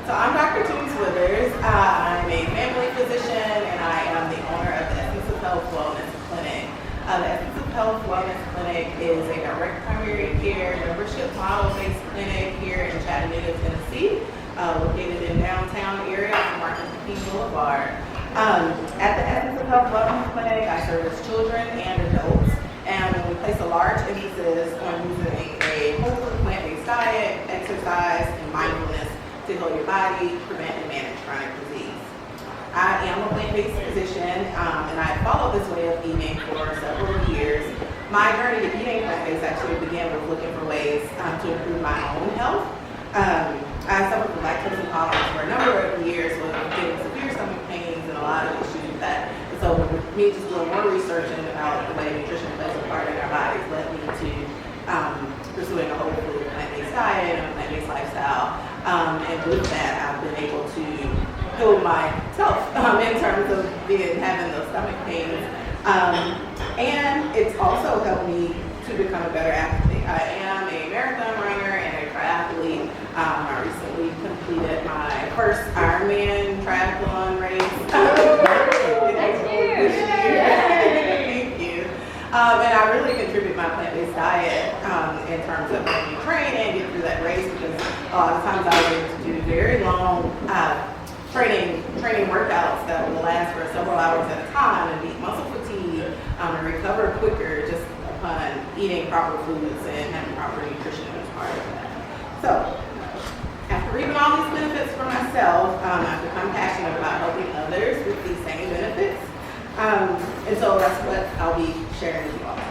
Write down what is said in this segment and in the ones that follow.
So I'm Dr. Toombs-Withers. I'm a family physician and I am the owner of the Essence of Health Wellness Clinic. The Essence of Health Wellness Clinic is a direct primary care membership model-based clinic here in Chattanooga, Tennessee, located in downtown area on Martin Luther King Boulevard. At the Essence of Health Wellness Clinic, I service children and adults, and we place a large emphasis on using a whole food plant-based diet, exercise, and mindfulness to heal your body, prevent and manage chronic disease. I am a plant-based physician, and I followed this way of eating for several years. My journey to eating plant-based actually began with looking for ways to improve my own health. I suffered from lactose intolerance for a number of years with getting severe stomach pains and a lot of issues with that. And so with me just doing more research about the way nutrition plays a part in our bodies led me to pursuing a whole food plant-based diet and a plant-based lifestyle. And with that, I've been able to heal myself in terms of having those stomach pains. And it's also helped me to become a better athlete. I am a marathon runner and a triathlete. I recently completed my first Ironman triathlon race. Thank you. And I really contribute my plant-based diet in terms of when you train and get through that race, because a lot of times I was able to do very long training workouts that will last for several hours at a time and beat muscle fatigue and recover quicker just upon eating proper foods and having proper nutrition as part of that. So, after reaping all these benefits for myself, I've become passionate about helping others with these same benefits. And so that's what I'll be sharing with you all today.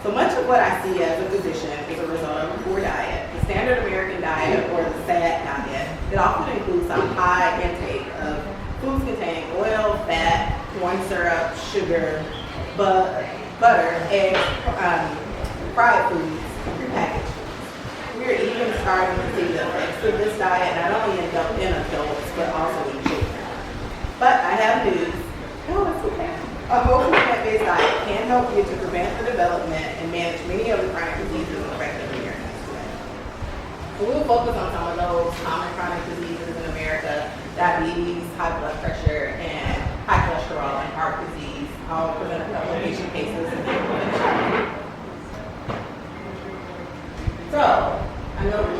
So much of what I see as a physician is a result of a poor diet. The standard American diet, or the SAD diet, it often includes a high intake of foods containing oil, fat, corn syrup, sugar, butter, eggs, fried foods, prepackaged foods. We are even starting to see the effects of this diet not only in adults, but also in children. But I have news. No, it's okay. A whole food plant-based diet can help you to prevent the development and manage many of the chronic diseases affecting your next today. So we'll focus on some of those common chronic diseases in America: diabetes, high blood pressure, and high cholesterol and heart disease. I'll present a couple of patient cases and then So, I know you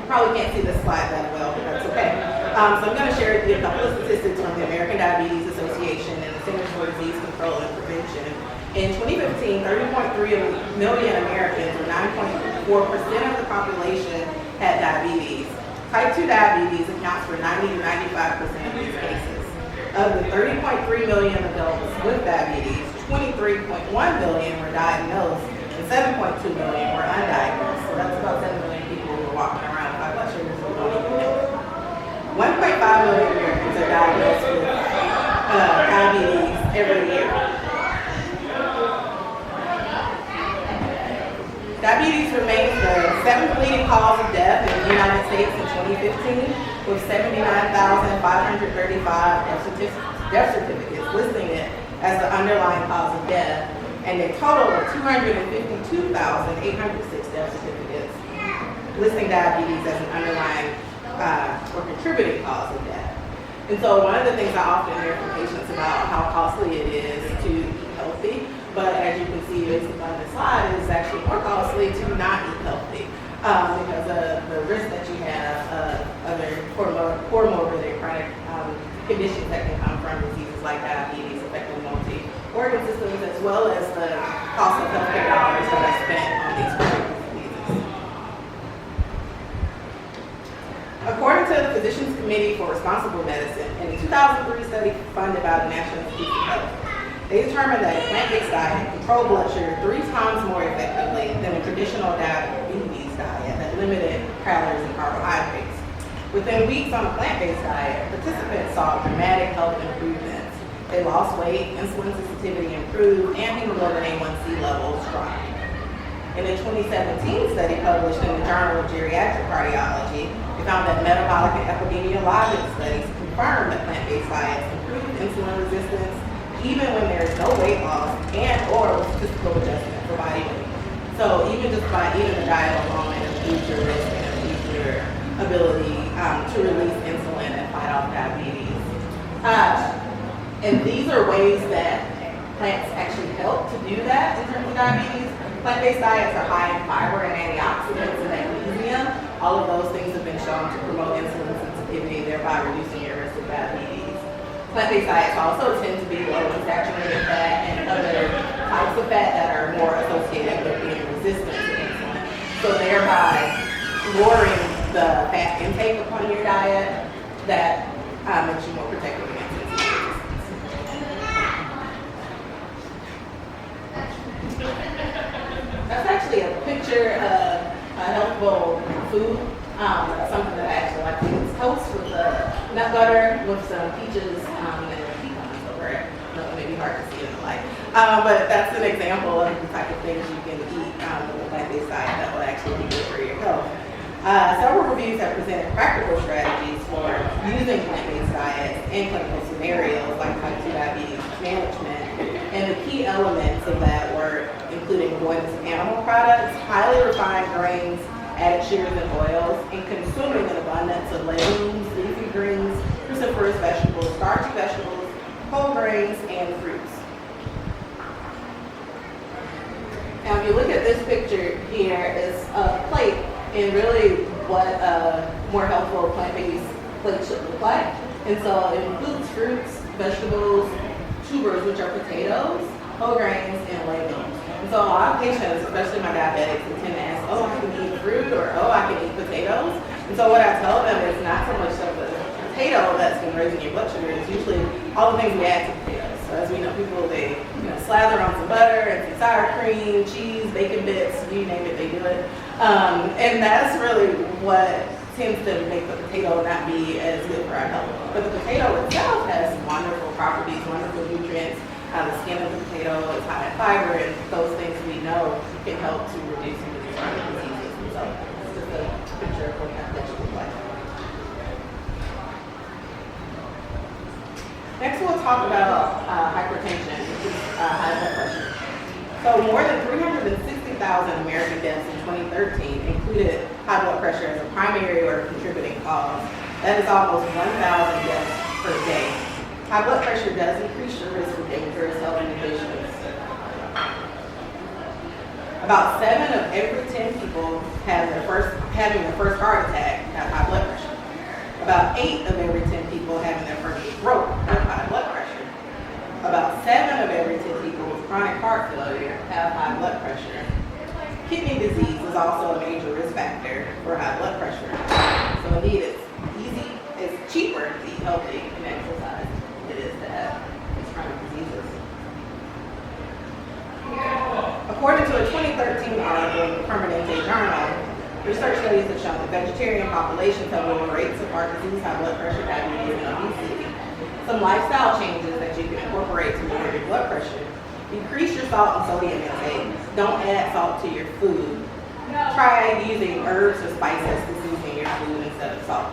probably can't see this slide that well, but that's okay. So I'm going to share with you a couple of statistics from the American Diabetes Association and the Centers for Disease Control and Prevention. In 2015, 30.3 million Americans, or 9.4% of the population, had diabetes. Type 2 diabetes accounts for 90 to 95% of these cases. Of the 30.3 million adults with diabetes, 23.1 million were diagnosed and 7.2 million were undiagnosed. So that's about 7 million people who are walking around with high blood sugars who don't even know it. 1.5 million Americans are diagnosed with diabetes every year. Diabetes remains the seventh leading cause of death in the United States in 2015, with 79,535 death certificates listing it as the underlying cause of death, and a total of 252,806 death certificates listing diabetes as an underlying or contributing cause of death. And so one of the things I often hear from patients about how costly it is to eat healthy, but as you can see based upon the slide, it is actually more costly to not eat healthy because of the risk that you have of other comorbid chronic conditions that can come from diseases like diabetes affecting multi-organ systems, as well as the cost of healthcare dollars that are spent on these chronic diseases. According to the Physicians Committee for Responsible Medicine, in a 2003 study funded by the National Institutes of Health, they determined that a plant-based diet controlled blood sugar 3 times more effectively than a traditional diabetes diet that limited calories and carbohydrates. Within weeks on a plant-based diet, participants saw dramatic health improvements. They lost weight, insulin sensitivity improved, and hemoglobin A1C levels dropped. In a 2017 study published in the Journal of Geriatric Cardiology, they found that metabolic and epidemiologic studies confirmed that plant-based diets improve insulin resistance even when there is no weight loss and or statistical adjustment for body weight. So even just by eating the diet alone, it improves your risk and improves your ability to release And these are ways that plants actually help to do that in terms of diabetes. Plant-based diets are high in fiber and antioxidants and magnesium. All of those things have been shown to promote insulin sensitivity, thereby reducing your risk of diabetes. Plant-based diets also tend to be low in saturated fat and other types of fat that are more associated with being resistant to insulin. So thereby lowering the fat intake upon your diet, that makes you more protected against insulin resistance. That's actually a picture of a healthful food. Something that I actually like to use. Toast with nut butter with some peaches and pecans over it. No, it may be hard to see in the light. But that's an example of the type of things you can eat with a plant-based diet that will actually be good for your health. Several reviews have presented practical strategies for using plant-based diets in clinical scenarios like type 2 diabetes management. And the key elements of that were including avoidance of animal products, highly refined grains, added sugars and oils, and consuming an abundance of legumes, leafy greens, cruciferous vegetables, starchy vegetables, whole grains, and fruits. Now, if you look at this picture here, it's a plate, and really what a more healthful plant-based plate should look like. And so it includes fruits, vegetables, tubers, which are potatoes, whole grains, and legumes. And so a lot of patients, especially my diabetics, they tend to ask, oh, I can eat fruit, or oh, I can eat potatoes. And so what I tell them is not so much of the potato that's been raising your blood sugar, it's usually all the things we add to potatoes. So as we know, people, they slather on some butter and some sour cream, cheese, bacon bits, you name it, they do it. And that's really what tends to make the potato not be as good for our health. But the potato itself has wonderful properties, wonderful nutrients. The skin of the potato is high in fiber, and those things we know can help to reduce some of these chronic diseases. And so it's just a picture of what that should look like. Next, we'll talk about hypertension, which is high blood pressure. So more than 360,000 American deaths in 2013 included high blood pressure as a primary or contributing cause. That is almost 1,000 deaths per day. High blood pressure does increase your risk of dangerous health conditions. About 7 of every 10 people having their first heart attack have high blood pressure. About 8 of every 10 people having their first stroke have high blood pressure. About 7 of every 10 people with chronic heart failure have high blood pressure. Kidney disease is also a major risk factor for high blood pressure. So indeed, it's cheaper to eat healthy and exercise than it is to have these chronic diseases. According to a 2013 article in the Permanente Journal, research studies have shown that vegetarian populations have lower rates of heart disease, high blood pressure, diabetes, and obesity. Some lifestyle changes that you can incorporate to lower your blood pressure: decrease your salt and sodium intake. Don't add salt to your food. Try using herbs or spices to season your food instead of salt.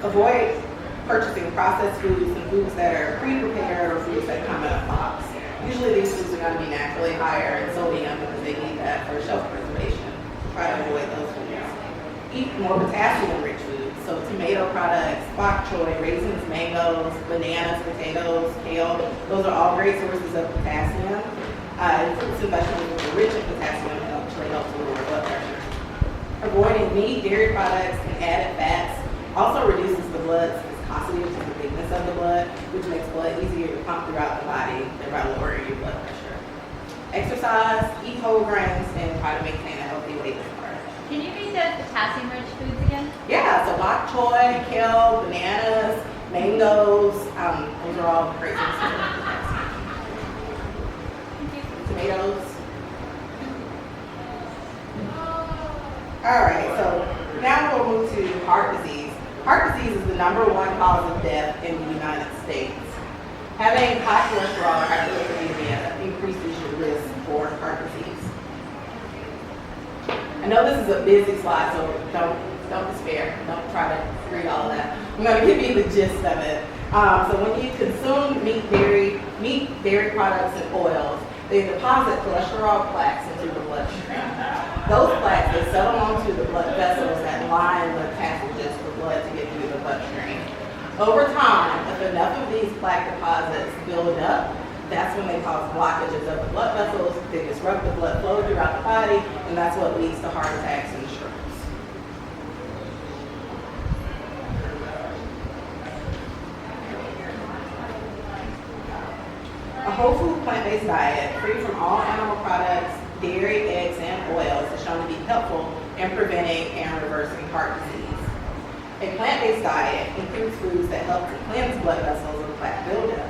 Avoid purchasing processed foods and foods that are pre-prepared or foods that come in a box. Usually these foods are going to be naturally higher in sodium because they need that for shelf preservation. Try to avoid those foods. Eat more potassium-rich foods, so tomato products, bok choy, raisins, mangoes, bananas, potatoes, kale. Those are all great sources of potassium. Fruits and vegetables which are rich in potassium actually help to lower blood pressure. Avoiding meat, dairy products, and added fats also reduces the blood's viscosity, which is the thickness of the blood, which makes blood easier to pump throughout the body, thereby lowering your blood pressure. Exercise, eat whole grains, and try to maintain a healthy weight as part. Can you read those potassium-rich foods again? Yeah, so bok choy, kale, bananas, mangoes, those are all great sources of potassium. Tomatoes. All right, so now we'll move to heart disease. Heart disease is the #1 cause of death in the United States. Having high cholesterol or hyperlipidemia increases your risk for heart disease. I know this is a busy slide, so don't despair. Don't try to read all of that. I'm going to give you the gist of it. So when you consume meat, dairy products, and oils, they deposit cholesterol plaques into the bloodstream. Those plaques, they settle onto the blood vessels that line the passages for blood to get through the bloodstream. Over time, enough of these plaque deposits build up, that's when they cause blockages of the blood vessels. They disrupt the blood flow throughout the body, and that's what leads to heart attacks and strokes. A whole food plant-based diet, free from all animal products, dairy, eggs, and oils, is shown to be helpful in preventing and reversing heart disease. A plant-based diet includes foods that help to cleanse blood vessels of plaque buildup.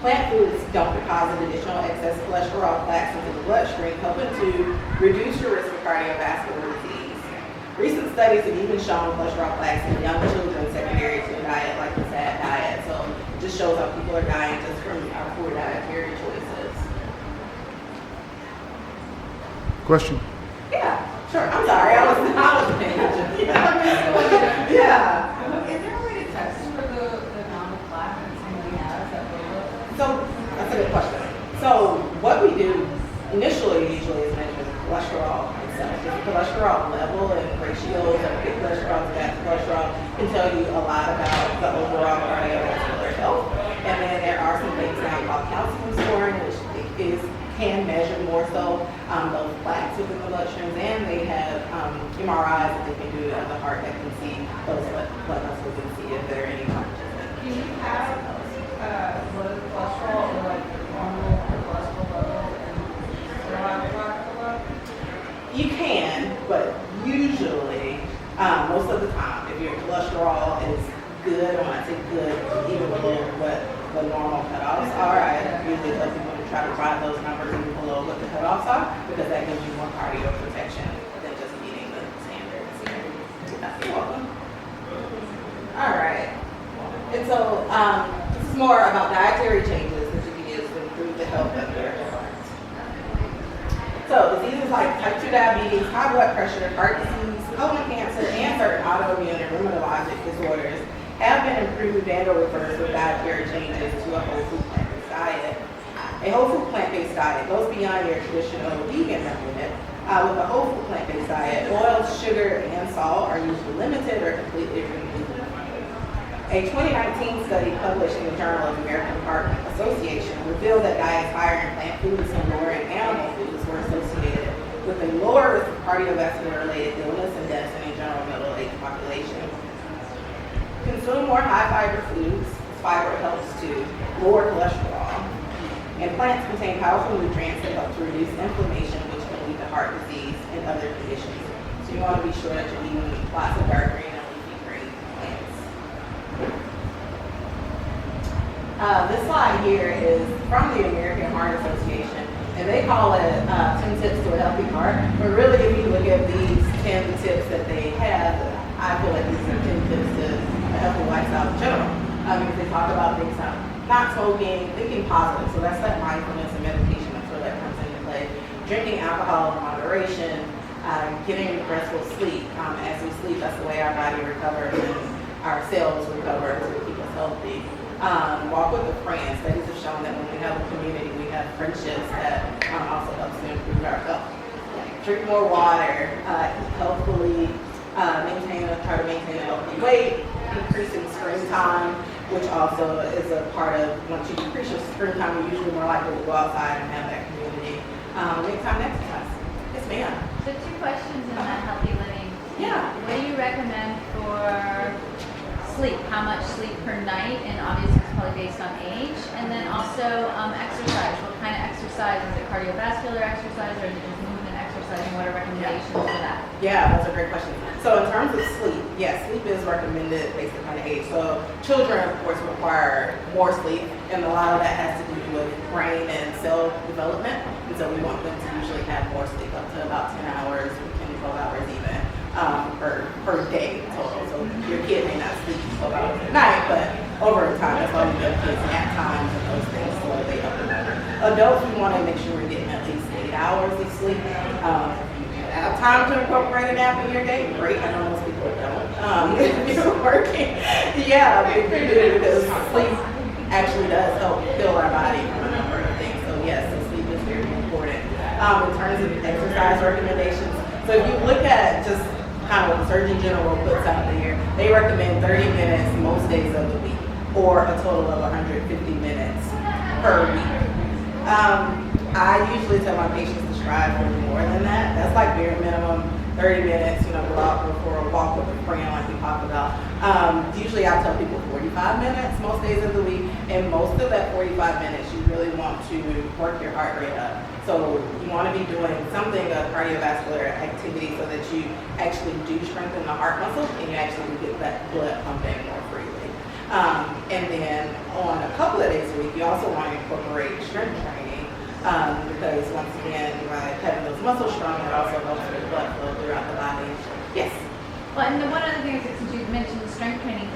Plant foods don't deposit additional excess cholesterol plaques into the bloodstream, helping to reduce your risk of cardiovascular disease. Recent studies have even shown cholesterol plaques in young children secondary to a diet like the SAD diet. So it just shows how people are dying just from our poor dietary choices. Question? Yeah, sure. I'm sorry. I was paying attention. Yeah. Is there a way to test for the amount of plaque that somebody has that they look? So that's a good question. So what we do initially usually is measure cholesterol itself. The cholesterol level and ratios of good cholesterol to bad cholesterol can tell you a lot about the overall cardiovascular health. And then there are some things now called calcium scoring, which can measure more so those plaques within the bloodstreams, and they have MRIs that they can do of the heart that can see those blood vessels and see if there are any blockages. Do you have blood cholesterol or like normal cholesterol level and still have plaque below? You can, but usually, most of the time, if your cholesterol is good, or when I say good, even below what the normal cutoffs are, I usually tell people to try to find those numbers even below what the cutoffs are, because that gives you more cardio protection than just meeting the standards. You're welcome. All right. And so this is more about dietary changes that you can use to improve the health of your heart. So diseases like type 2 diabetes, high blood pressure, heart disease, colon cancer, and certain autoimmune and rheumatologic disorders have been improved and or reversed with dietary changes to a whole food plant-based diet. A whole food plant-based diet goes beyond your traditional vegan method. With a whole food plant-based diet, oils, sugar, and salt are usually limited or completely removed. A 2019 study published in the Journal of the American Heart Association revealed that diets higher in plant foods and lower in animal foods were associated with a lower risk of cardiovascular-related illness and deaths in a general middle-aged population. Consume more high-fiber foods. Fiber helps to lower cholesterol. And plants contain powerful nutrients that help to reduce inflammation, which can lead to heart disease and other conditions. So you want to be sure that you're eating lots of dark green and leafy green plants. This slide here is from the American Heart Association, and they call it 10 tips to a healthy heart. But really, if you look at these 10 tips that they have, I feel like these are 10 tips to a healthy lifestyle in general. Because they talk about things like not smoking, thinking positive. So that's that mindfulness and meditation. That's where that comes into play. Drinking alcohol in moderation, getting restful sleep. As we sleep, that's the way our body recovers and our cells recover to keep us healthy. Walk with a friend. Studies have shown that when we have a community, we have friendships that also helps to improve our health. Drink more water, eat healthfully, try to maintain a healthy weight, decreasing screen time, which also is a part of, once you decrease your screen time, you're usually more likely to go outside and have that community. Make time to exercise. Yes, ma'am. So 2 questions in that healthy living. Yeah. What do you recommend for sleep? How much sleep per night? And obviously it's probably based on age. And then also exercise. What kind of exercise? Is it cardiovascular exercise or is it just movement exercise? And what are recommendations for that? Yeah, that's a great question. So in terms of sleep, yes, sleep is recommended based upon age. So children, of course, require more sleep, and a lot of that has to do with brain and cell development. And so we want them to usually have more sleep, up to about 10 hours, 10 to 12 hours even, per day total. So your kid may not sleep 12 hours a night, but over time, that's why we give kids nap times and those things so that they don't remember. Adults, we want to make sure we're getting at least 8 hours of sleep. Have time to incorporate a nap in your day? Great. I know most people don't. If you're working, yeah, if you do, because sleep actually does help heal our body from a number of things. So yes, the sleep is very important. In terms of exercise recommendations, so if you look at just kind of what the Surgeon General puts out there, they recommend 30 minutes most days of the week. or a total of 150 minutes per week. I usually tell my patients to strive for more than that. That's like bare minimum, 30 minutes, go out for a walk with a friend like we talked about. Usually I tell people 45 minutes most days of the week, and most of that 45 minutes you really want to work your heart rate up. So you want to be doing something, a cardiovascular activity, so that you actually do strengthen the heart muscle and you actually get that blood pumping more freely. And then on a couple of days a week, you also want to incorporate strength training because once again, by having those muscles strong, it also helps with blood flow throughout the body. Yes? Well, and the one other thing is that since you mentioned the strength training,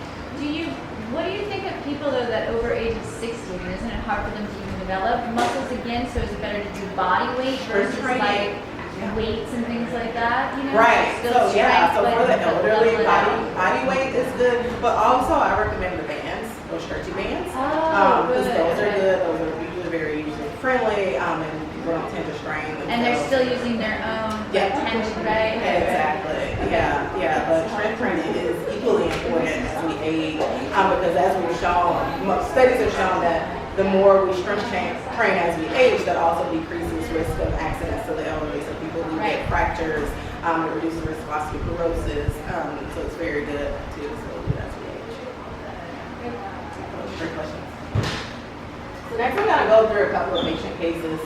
what do you think of people though that over age of 60? Isn't it hard for them to even develop muscles again? So is it better to do body weight versus like weights and things like that? Right. Still So yeah. strength, So for the but elderly, level it out. body weight is good, but also I recommend the bands, those stretchy bands, because good. those are good. Those are usually very user friendly, and people don't tend to strain themselves. And they're still using their own tension, right? Exactly. Yeah. But strength training is equally important as we age, because as we've shown, studies have shown that the more we strength train as we age, that also decreases risk of accidents to the elderly. So people who get fractures, it reduces risk of osteoporosis. So it's very good to do as we age. Great questions. So next I'm going to go through a couple of patient cases.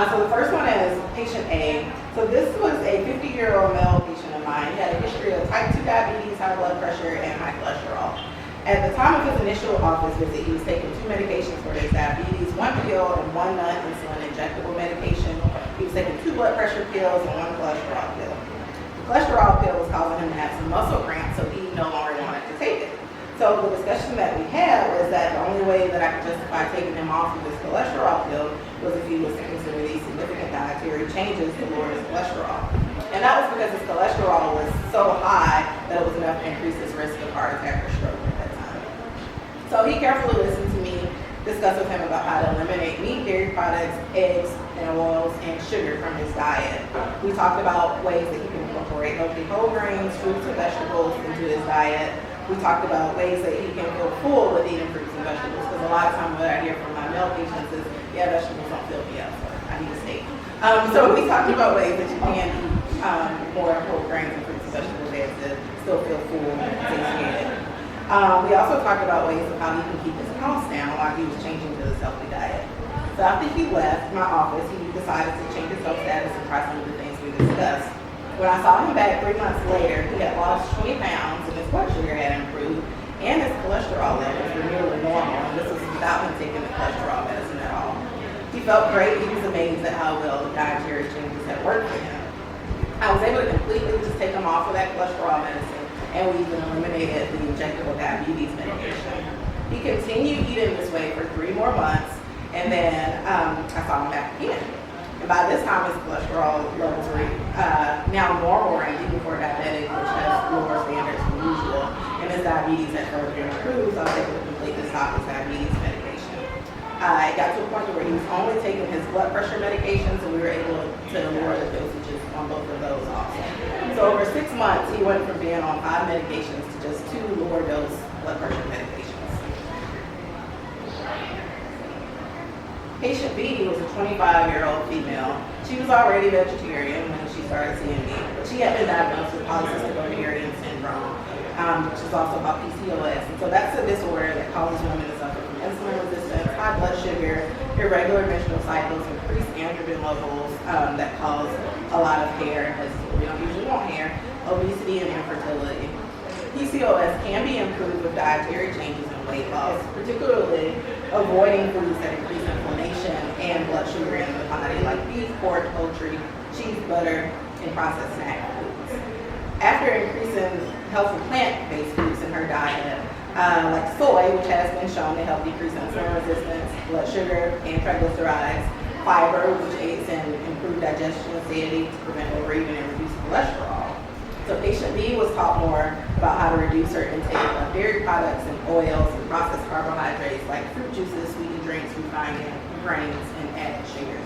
So the first one is patient A. So this was a 50-year-old male patient of mine. He had a history of type 2 diabetes, high blood pressure, and high cholesterol. At the time of his initial office visit, he was taking 2 medications for his diabetes, 1 pill and 1 non-insulin injectable medication. He was taking 2 blood pressure pills and 1 cholesterol pill. The cholesterol pill was causing him to have some muscle cramps, so he no longer wanted to take it. So the discussion that we had was that the only way that I could justify taking him off of his cholesterol pill was if he was to consider these significant dietary changes to lower his cholesterol. And that was because his cholesterol was so high that it was enough to increase his risk of heart attack or stroke at that time. So he carefully listened to me discuss with him about how to eliminate meat, dairy products, eggs, and oils, and sugar from his diet. We talked about ways that he can incorporate healthy whole grains, fruits, and vegetables into his diet. We talked about ways that he can feel full with eating fruits and vegetables, because a lot of times what I hear from my male patients is, vegetables don't fill me up, so I need a steak. So we talked about ways that you can eat more whole grains and fruits and vegetables there to still feel full and satiated. We also talked about ways of how he can keep his costs down while he was changing to this healthy diet. So after he left my office, he decided to change his health status and try some of the things we discussed. When I saw him back 3 months later, he had lost 20 pounds and his blood sugar had improved and his cholesterol levels were nearly normal, and this was without him taking the cholesterol medicine at all. He felt great. He was amazed at how well the dietary changes had worked for him. I was able to completely just take him off of that cholesterol medicine, and we even eliminated the injectable diabetes medication. He continued eating this way for 3 more months, and then I saw him back again. And by this time, his cholesterol levels were now normal range, even for a diabetic, which has lower standards than usual. And his diabetes had further improved, so I was able to completely stop his diabetes medication. It got to a point where he was only taking his blood pressure medications, and we were able to lower the dosages on both of those also. So over 6 months, he went from being on 5 medications to just 2 lower dose blood pressure medications. Patient B was a 25-year-old female. She was already vegetarian when she started seeing me, but she had been diagnosed with polycystic ovarian syndrome, which is also called PCOS. And so that's a disorder that causes women to suffer from insulin resistance, high blood sugar, irregular menstrual cycles, increased androgen levels that cause a lot of hair, because we don't usually want hair, obesity, and infertility. PCOS can be improved with dietary changes and weight loss, particularly avoiding foods that increase inflammation and blood sugar in the body, like beef, pork, poultry, cheese, butter, and processed snack foods. After increasing healthy plant-based foods in her diet, like soy, which has been shown to help decrease insulin resistance, blood sugar, and triglycerides, fiber, which aids in improved digestion and satiety to prevent overeating and reduce cholesterol. So patient B was taught more about how to reduce her intake of dairy products and oils and processed carbohydrates like fruit juices, sweetened drinks, refined grains, and added sugars.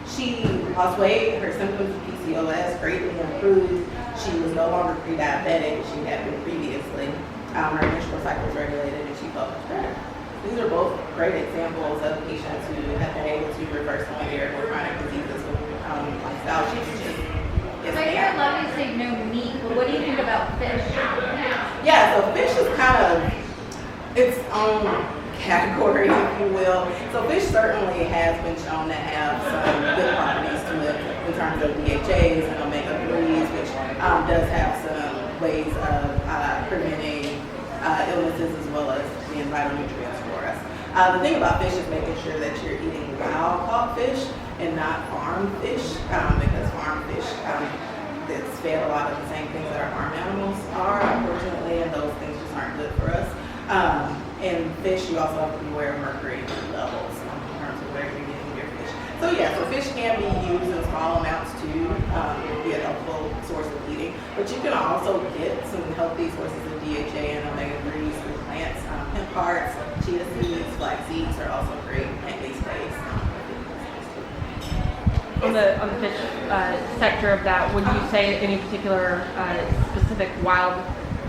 She lost weight, her symptoms of PCOS greatly improved. She was no longer pre-diabetic as she had been previously. her menstrual cycle is regulated, and she felt much better. These are both great examples of patients who have been able to reverse some of their chronic diseases with lifestyle changes. Yes, So you're ma'am. allowed to say no meat, but what do you think about fish? Yeah, so fish is kind of its own category, if you will. So fish certainly has been shown to have some good properties to it in terms of DHAs and omega-3s, which does have some ways of preventing illnesses as well as being vital nutrients for us. The thing about fish is making sure that you're eating wild caught fish and not farm fish, because farm fish that's fed a lot of the same things that our farm animals are, unfortunately, and those things just aren't good for us. And fish, you also have to be aware of mercury levels in terms of where you're getting your fish. So yeah, so fish can be used in small amounts too, be a helpful source of eating. But you can also get some healthy sources of DHA and omega-3s through plants. Hemp hearts, chia seeds, flax seeds are also great plant-based days. On the fish sector of that, would you say any particular specific wild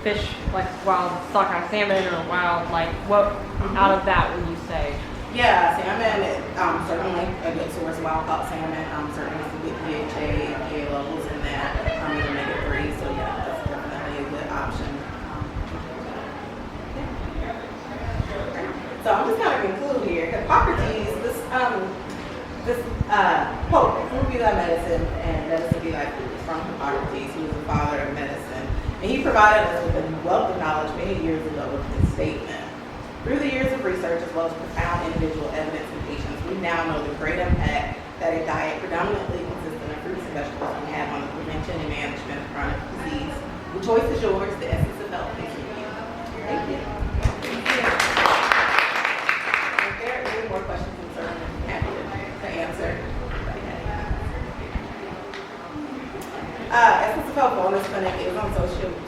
fish, like wild sockeye salmon or wild, like what out of that would you say? Yeah, salmon is certainly a good source of wild caught salmon. Certainly some good DHA and EPA levels in that, and omega-3. So yeah, that's definitely a good option. So I'm just going to conclude here. Hippocrates, this quote, "Food be thy medicine, and medicine be thy food," is from Hippocrates, who was the father of medicine. And he provided us with a wealth of knowledge many years ago with this statement. Through the years of research as well as profound individual evidence in patients, we now know the great impact that a diet predominantly consistent of fruits and vegetables can have on the prevention and management of chronic disease. The choice is yours. The essence of health is in you. Thank you. If there are any more questions, I'm certainly happy to answer. Essence of Health Wellness Clinic is on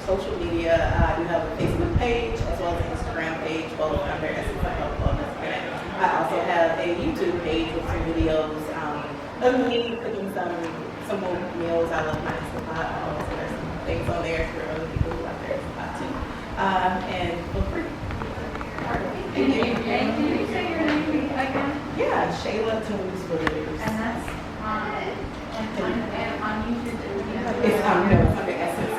social media. We have a Facebook page as well as an Instagram page, both under Essence of Health Wellness Clinic. I also have a YouTube page with some videos of me cooking some simple meals. I love my Instant Pot. So there's some things on there for other people who out there Instant Pot too. And feel free. Thank you. And can you say your name again? Yeah, Shayla Toombs-Withers. And that's on YouTube. It's under Essence